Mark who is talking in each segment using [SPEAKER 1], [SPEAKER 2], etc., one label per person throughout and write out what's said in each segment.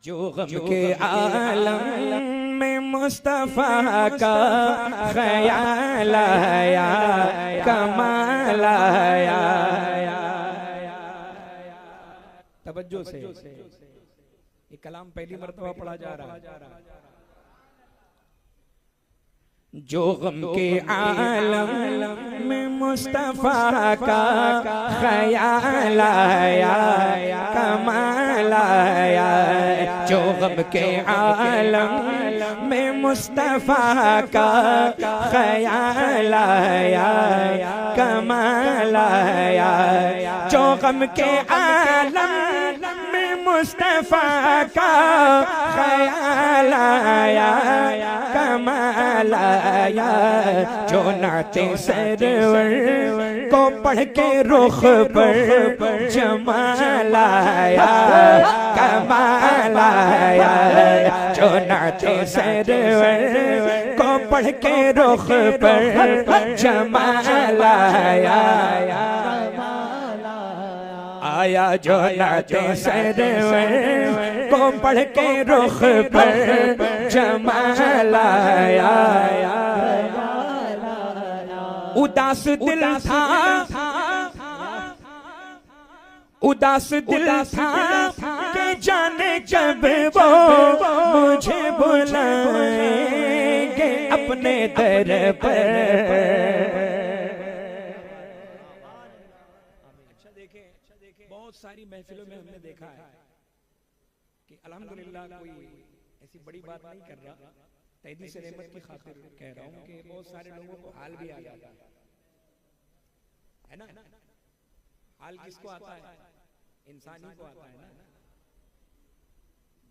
[SPEAKER 1] जो गम के आलम में मुस्तफा का ख्याल आया, कमाल आया। तवज्जो से ये कलाम पहली मर्तबा पढ़ा जा रहा है। जो गम के आलम में मुस्तफा का ख्याल आया, कमाल आया। जो गम के आलम में मुस्तफा का ख्याल आया, कमाल आया। जो गम के आलम में मुस्तफा का ख्याल आया, कमाल आया। जो नाते सरवर को पढ़ के रुख पर जमाल आया, कमाल आया। जो नाते सरवर को पढ़ के रुख पर जमाल आया, आया। जो नाते सरवर को पढ़ के रुख पर जमाल आया। उदास दिल था, उदास दिल था कि जाने जब वो मुझे बुलाएंगे अपने दर पर। बहुत सारी महफिलों में हमने देखा है कि अल्हम्दुलिल्लाह कोई ऐसी बड़ी बात नहीं कर रहा, तैदी से रहमत की खातिर कह रहा हूँ कि बहुत सारे लोगों को हाल भी आ जाता है ना। हाल किसको आता है? इंसानी को आता है ना।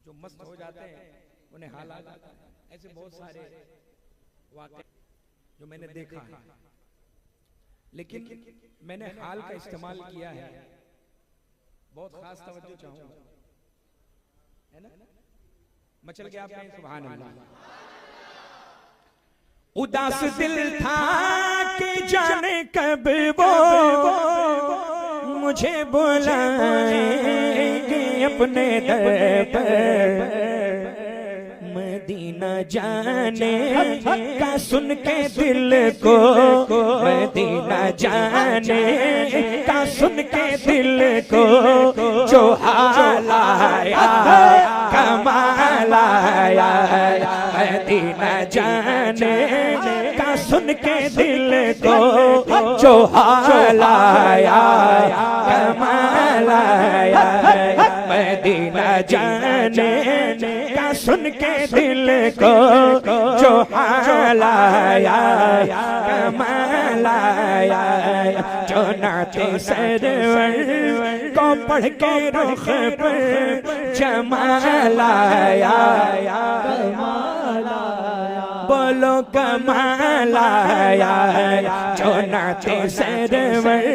[SPEAKER 1] जो मस्त हो जाते हैं उन्हें हाल आ जाता है। ऐसे बहुत सारे वाक़े जो मैंने देखा है, लेकिन मैंने हाल का इस्तेमाल किया है। बहुत खास तवज्जो चाहूंगा, है ना। मचल के आप कहें सुभान अल्लाह। उदास दिल था कि जाने कब वो मुझे बुलाएंगे अपने दर पर। मदीना जाने का सुन के दिल को, मदीना जाने का सुन के दिल को जो हाल आया, कमाल आया। मदीना जाने का सुन के दिल को जो हाल आया, कमाल आया। मदीना जाने का सुन के दिल को जो हाल आया, कमाल आया। जो नाते सरवर को पढ़ के रुख पर जमाल आया, कमाल आया। बोलो कमाल आया। जो नाते सरवर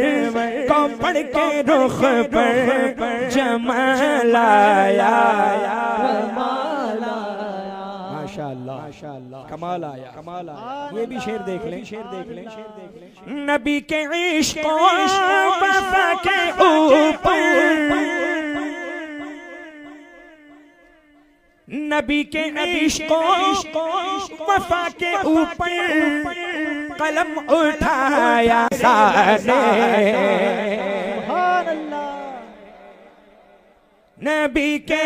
[SPEAKER 1] को पढ़ के रुख पर जमाल आया, कमाल आया। माशाअल्लाह, माशाअल्लाह, कमाल आया, कमाल आया। ये भी शेर देख लें, शेर देख लें, शेर देख लें। नबी के इश्क वफा के ऊपर, नबी के इश्क वफा के ऊपर कलम उठाया सारे। नबी के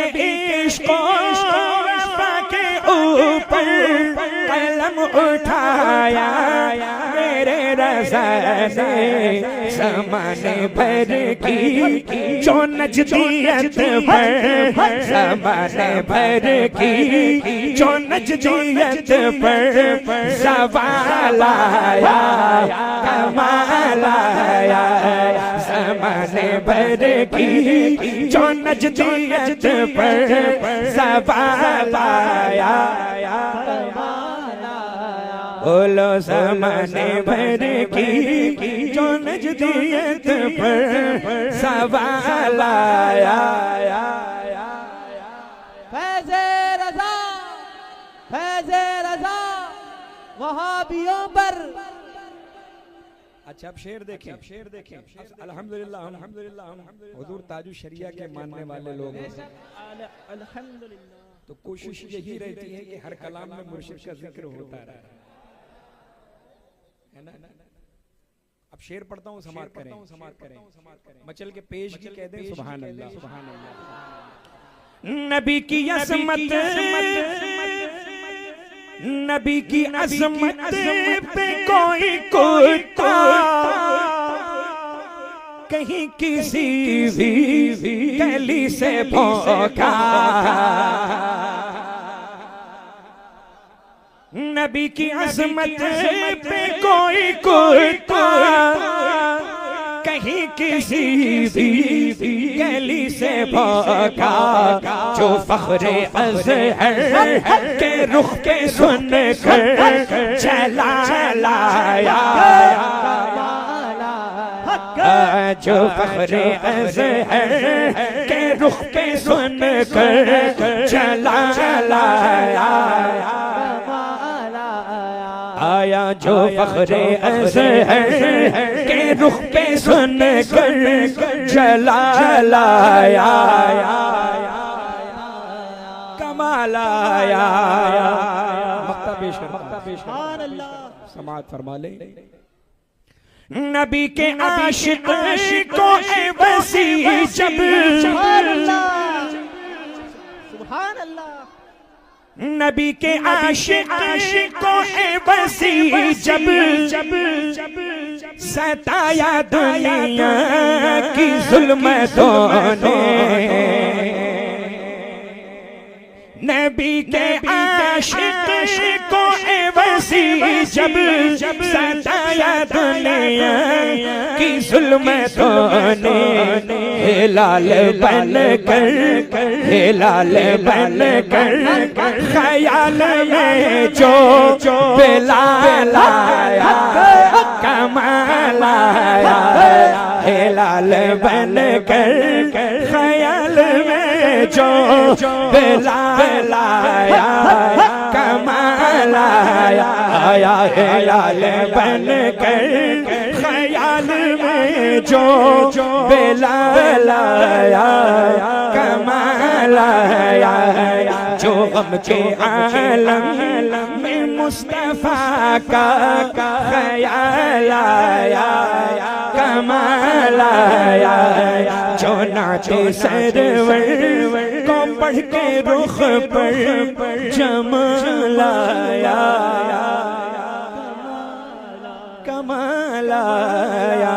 [SPEAKER 1] इश्क वफा के ऊपर कलम उठाया मेरे रज़ा ने। ज़माने भर की जो नजदीयत पर, ज़माने भर की जो नजदीयत पर सवाल आया, कमाल आया। ज़माने भर की जो नजदीयत पर सवाल आया, कमाल आया। बोलो ज़माने भर की जो नजदीयत पर सवाल आया।
[SPEAKER 2] फैज़े रज़ा, फैज़े रज़ा वहाबियों पर।
[SPEAKER 1] अच्छा अब शेर देखें, अब शेर देखें। अल्हम्दुलिल्लाह अल्हम्दुलिल्लाह हम हुजूर ताजु शरिया के मानने वाले लोग हैं,
[SPEAKER 2] अल्हम्दुलिल्लाह।
[SPEAKER 1] तो कोशिश यही रहती है कि हर कलाम में मुर्शिद का जिक्र होता रहे, है ना। अब शेर पढ़ता हूँ, समात करें, समात करें। मचल के पेश की कह दें सुभान अल्लाह, सुभान अल्लाह। नबी की अज़मत, नबी की अज़मत पे कोई कुत्ता कहीं किसी भी गली से भौंका, नबी की अज़मत पे कोई कुत्ता कहीं किसी भी गली से भौंका, जो फख्रे अज़हर के रुख के सुन कर चला लाया, जो फख्रे अज़हर के रुख के सुन कर चला लाया, आया जो फख्रे अज़हर के रुख पे सुन कर चला लाया, कमाल आया। मक्ता पेश समाअत फरमा ले। नबी के आशिक को वसी जब,
[SPEAKER 2] सुभान अल्लाह।
[SPEAKER 1] नबी के आशिक को वसी जब सताया दुनिया की जुल्मतों ने, नबी के आशिक को वसी जब सताया दुनिया की जुल्मतों ने, हिलाल बन कर, हिलाल बन कर ख्याल में जो बिलाल आया, कमाल आया, हिलाल बन कर ख्याल में जो बिलाल आया, कमाल आया, आया हिलाल बन कर ख्याल में जो बिलाल आया, कमाल आया, जो गम के आलम में मुस्तफा का ख्याल आया, कमाल आया, जो नाचे सरवर को पढ़ के रुख पर जमाल आया, कमाल आया।